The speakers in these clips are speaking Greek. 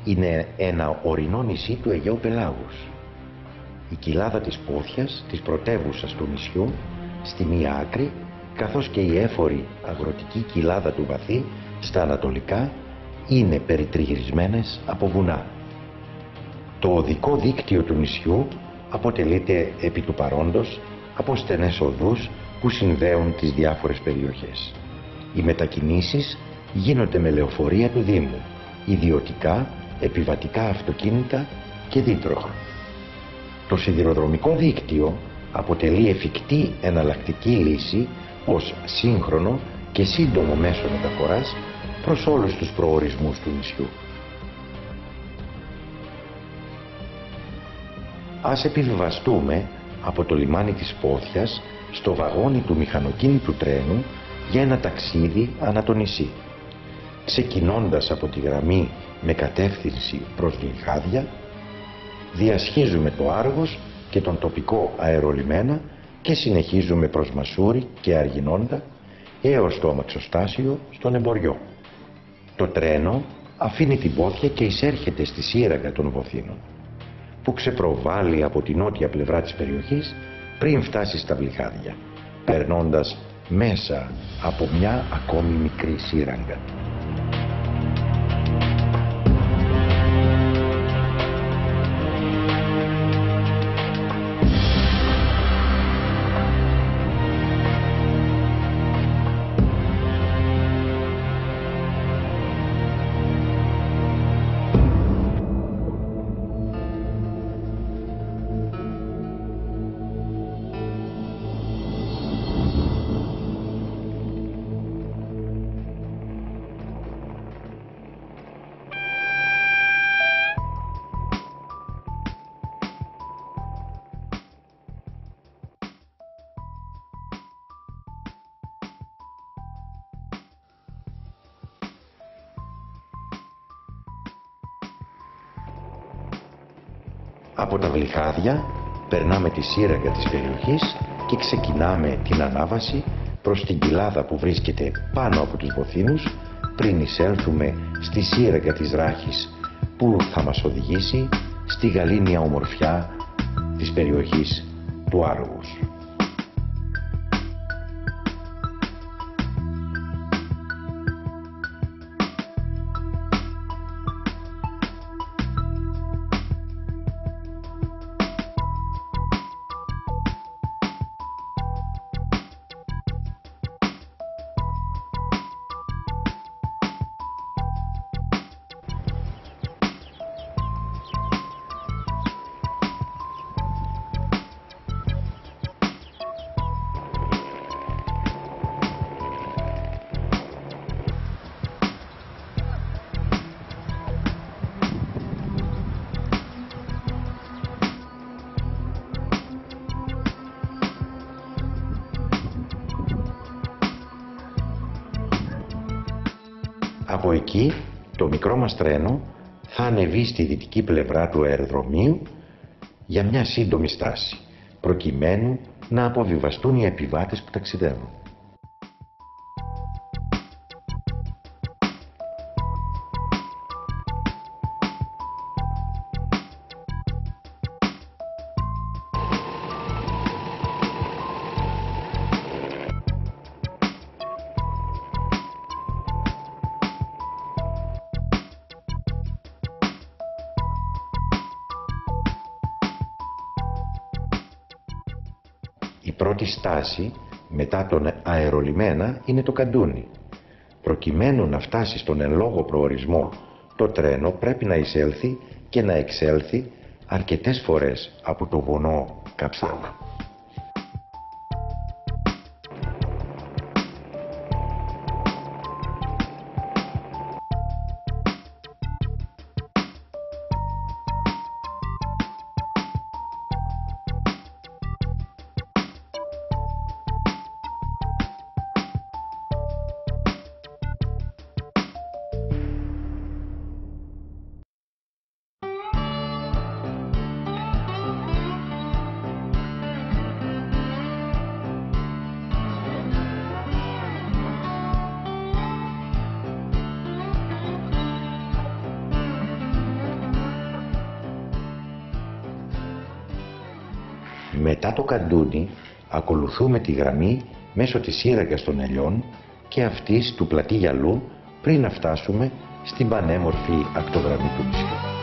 είναι ένα ορεινό νησί του Αιγαίου Πελάγους. Η κοιλάδα της Πόθιας, της πρωτεύουσας του νησιού, στη μία άκρη, καθώς και η έφορη αγροτική κοιλάδα του Βαθύ στα ανατολικά, είναι περιτριγυρισμένες από βουνά. Το οδικό δίκτυο του νησιού αποτελείται επί του παρόντος από στενές οδούς που συνδέουν τις διάφορες περιοχές. Οι μετακινήσεις γίνονται με λεωφορεία του Δήμου, ιδιωτικά, επιβατικά αυτοκίνητα και δίτροχα. Το σιδηροδρομικό δίκτυο αποτελεί εφικτή εναλλακτική λύση ως σύγχρονο και σύντομο μέσο μεταφοράς προς όλους τους προορισμούς του νησιού. Ας επιβιβαστούμε από το λιμάνι της Πόθιας στο βαγόνι του μηχανοκίνητου τρένου για ένα ταξίδι ανά το νησί. Ξεκινώντας από τη γραμμή με κατεύθυνση προς Γλυχάδια, διασχίζουμε το Άργος και τον τοπικό αερολιμένα και συνεχίζουμε προς Μασούρι και Αργινώντα έως το αμαξοστάσιο στον Εμποριό. Το τρένο αφήνει την Πόθια και εισέρχεται στη σύραγγα των Βοθήνων, που ξεπροβάλλει από την νότια πλευρά της περιοχής πριν φτάσει στα Βλυχάδια, περνώντας μέσα από μια ακόμη μικρή σύραγγα. Από τα Βλυχάδια περνάμε τη σύραγγα της περιοχής και ξεκινάμε την ανάβαση προς την κοιλάδα που βρίσκεται πάνω από τους Βοθήνους πριν εισέλθουμε στη σύραγγα της Ράχης, που θα μας οδηγήσει στη γαλήνια ομορφιά της περιοχής του Άργους. Από εκεί το μικρό μας τρένο θα ανεβεί στη δυτική πλευρά του αεροδρομίου για μια σύντομη στάση, προκειμένου να αποβιβαστούν οι επιβάτες που ταξιδεύουν. Η πρώτη στάση μετά τον αερολιμένα είναι το Καντούνι. Προκειμένου να φτάσει στον εν λόγω προορισμό, το τρένο πρέπει να εισέλθει και να εξέλθει αρκετές φορές από το βουνό Καψάλα. Μετά το καντούνι ακολουθούμε τη γραμμή μέσω της σύραγγας των ελιών και αυτής του πλατή γυαλού πριν να φτάσουμε στην πανέμορφη ακτογραμμή του νησιού.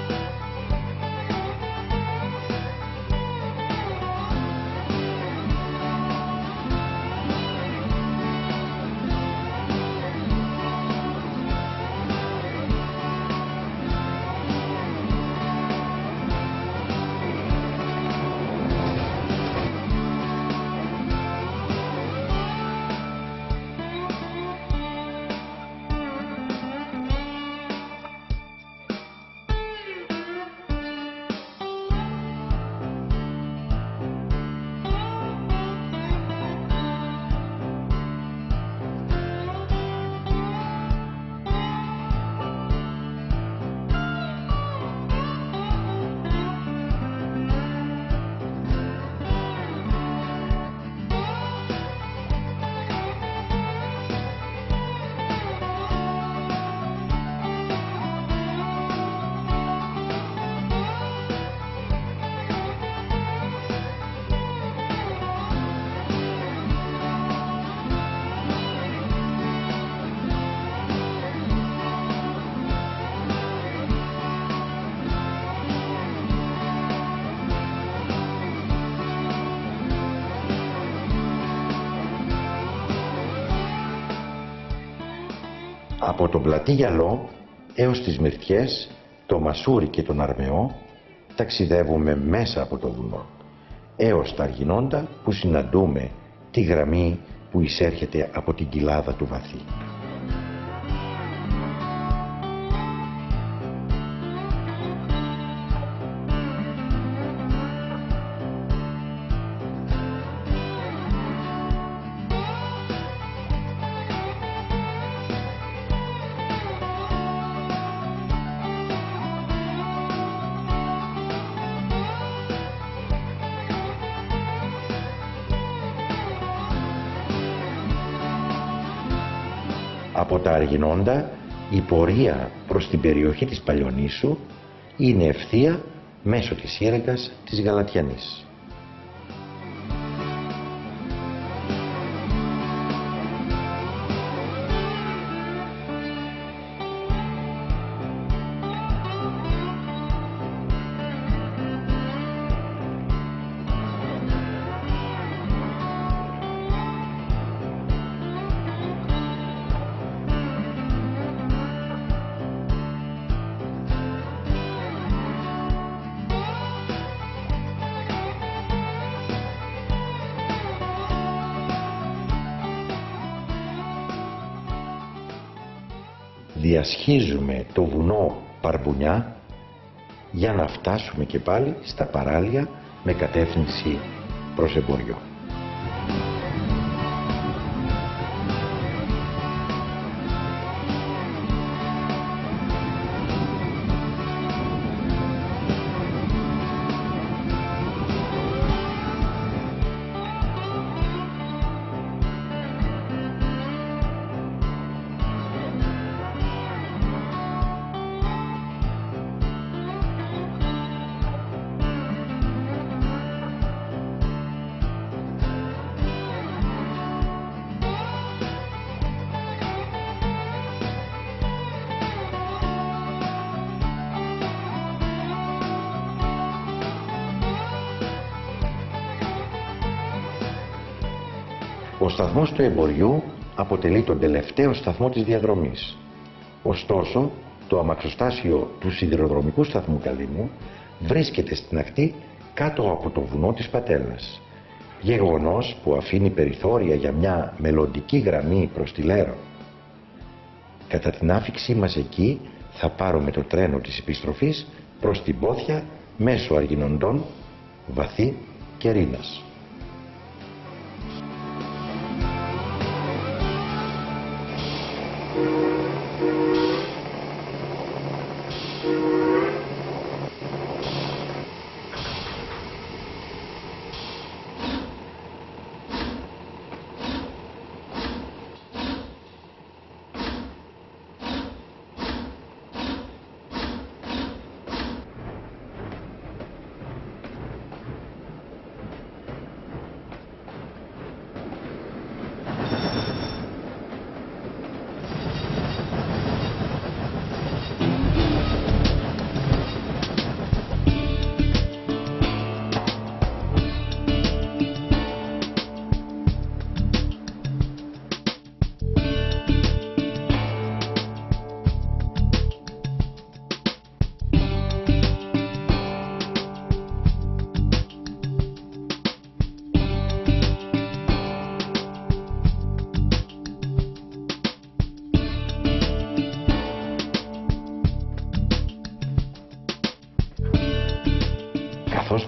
Από τον πλατή γυαλό έως τις Μυρτιές, το Μασούρι και τον Αρμεό ταξιδεύουμε μέσα από το βουνό έως τα Αργινόντα που συναντούμε τη γραμμή που εισέρχεται από την κοιλάδα του Βαθύ. Από τα Αργινόντα η πορεία προς την περιοχή της Παλιονήσου είναι ευθεία μέσω της σύραγγας της Γαλατιανής. Διασχίζουμε το βουνό Παρμπουνιά για να φτάσουμε και πάλι στα παράλια με κατεύθυνση προς Εμποριό. Ο σταθμός του Εμποριού αποτελεί τον τελευταίο σταθμό της διαδρομής. Ωστόσο, το αμαξοστάσιο του σιδηροδρομικού σταθμού Καλύμνου βρίσκεται στην ακτή κάτω από το βουνό της Πατέλας. Γεγονός που αφήνει περιθώρια για μια μελλοντική γραμμή προς τη Λέρο. Κατά την άφιξή μας εκεί θα πάρουμε το τρένο της επιστροφής προς την Πόθια μέσω Αργινοντών, Βαθύ και Ρήνας.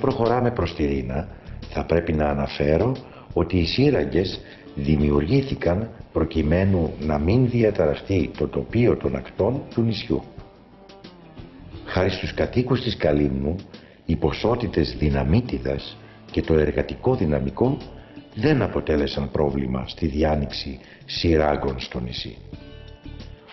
προχωράμε προς τη Ρήνα, θα πρέπει να αναφέρω ότι οι σύραγγες δημιουργήθηκαν προκειμένου να μην διαταραχθεί το τοπίο των ακτών του νησιού. Χάρη στους κατοίκους της Καλύμνου, οι ποσότητες δυναμίτιδας και το εργατικό δυναμικό δεν αποτέλεσαν πρόβλημα στη διάνοιξη σειράγγων στο νησί.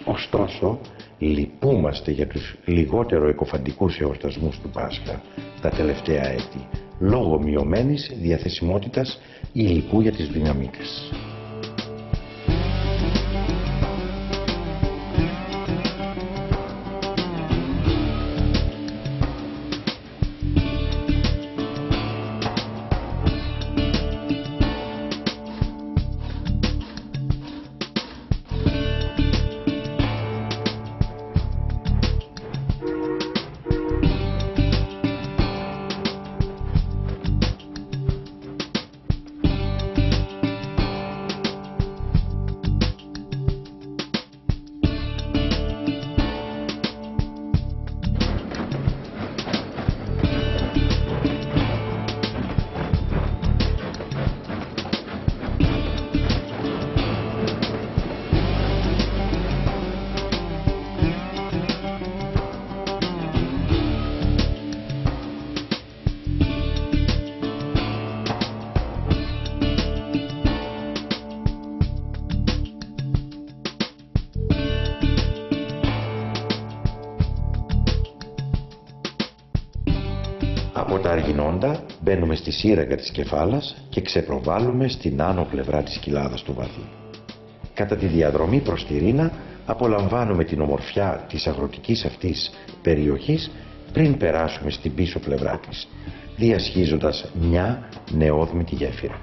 Ωστόσο, λυπούμαστε για τους λιγότερο εκοφαντικούς εορτασμούς του Πάσχα τα τελευταία έτη, λόγω μειωμένης διαθεσιμότητας υλικού για τις δυναμίτες. Από τα Αργινόντα μπαίνουμε στη σύραγγα της Κεφάλας και ξεπροβάλλουμε στην άνω πλευρά της κοιλάδας του Βαδί. Κατά τη διαδρομή προς τη Ρήνα απολαμβάνουμε την ομορφιά της αγροτικής αυτής περιοχής πριν περάσουμε στην πίσω πλευρά της, διασχίζοντας μια νεόδμητη γέφυρα.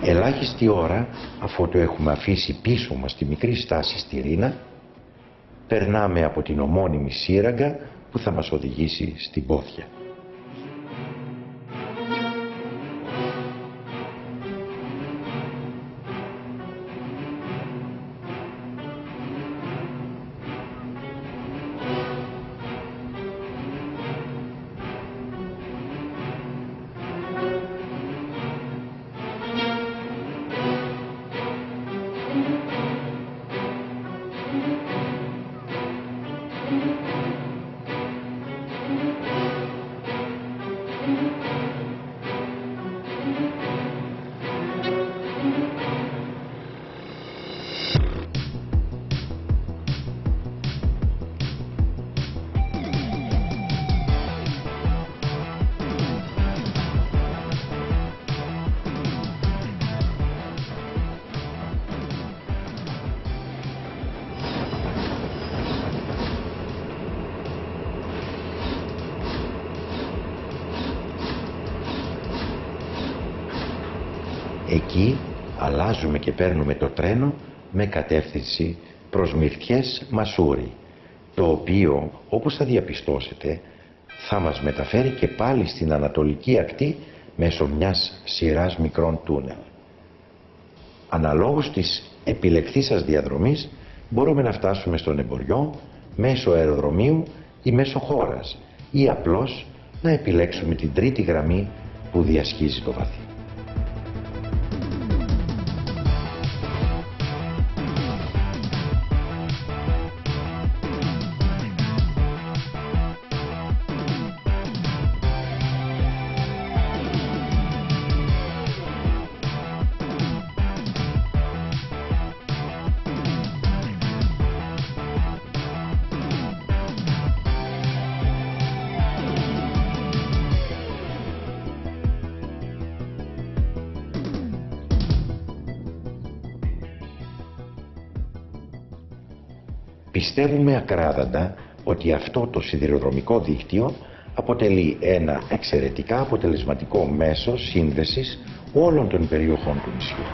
Ελάχιστη ώρα αφού το έχουμε αφήσει πίσω μας τη μικρή στάση στη Ρίνα, περνάμε από την ομώνυμη σύραγγα που θα μας οδηγήσει στην Πόθια. Εκεί αλλάζουμε και παίρνουμε το τρένο με κατεύθυνση προς Μυρτιές Μασούρι, το οποίο, όπως θα διαπιστώσετε, θα μας μεταφέρει και πάλι στην ανατολική ακτή μέσω μιας σειράς μικρών τούνελ. Αναλόγως της επιλεκτής διαδρομής μπορούμε να φτάσουμε στον Εμποριό μέσω αεροδρομίου ή μέσω χώρας, ή απλώς να επιλέξουμε την τρίτη γραμμή που διασχίζει το βαθύ. Πιστεύουμε ακράδαντα ότι αυτό το σιδηροδρομικό δίκτυο αποτελεί ένα εξαιρετικά αποτελεσματικό μέσο σύνδεσης όλων των περιοχών του νησιού.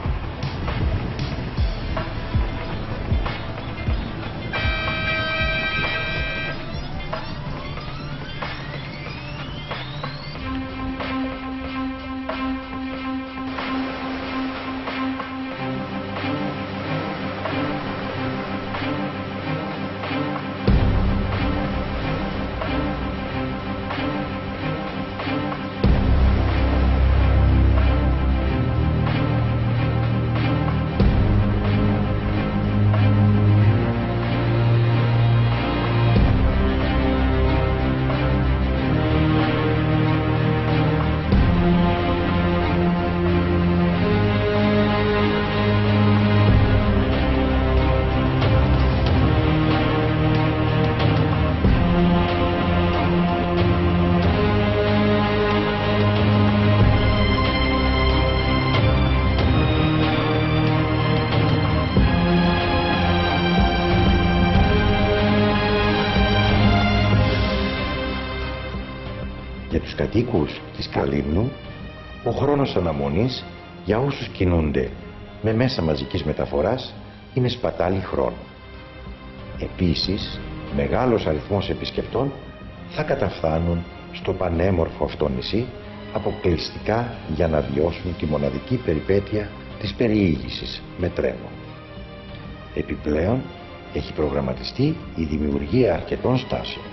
Για τους κατοίκους της Καλύμνου, ο χρόνος αναμονής για όσους κινούνται με μέσα μαζικής μεταφοράς είναι σπατάλη χρόνου. Επίσης, μεγάλος αριθμός επισκεπτών θα καταφθάνουν στο πανέμορφο αυτό νησί αποκλειστικά για να βιώσουν τη μοναδική περιπέτεια της περιήγησης με τρένο. Επιπλέον, έχει προγραμματιστεί η δημιουργία αρκετών στάσεων,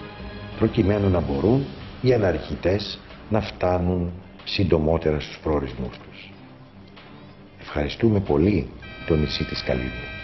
προκειμένου να μπορούν οι αναρχητές να φτάνουν συντομότερα στους προορισμούς τους. Ευχαριστούμε πολύ το νησί της Καλύμνου.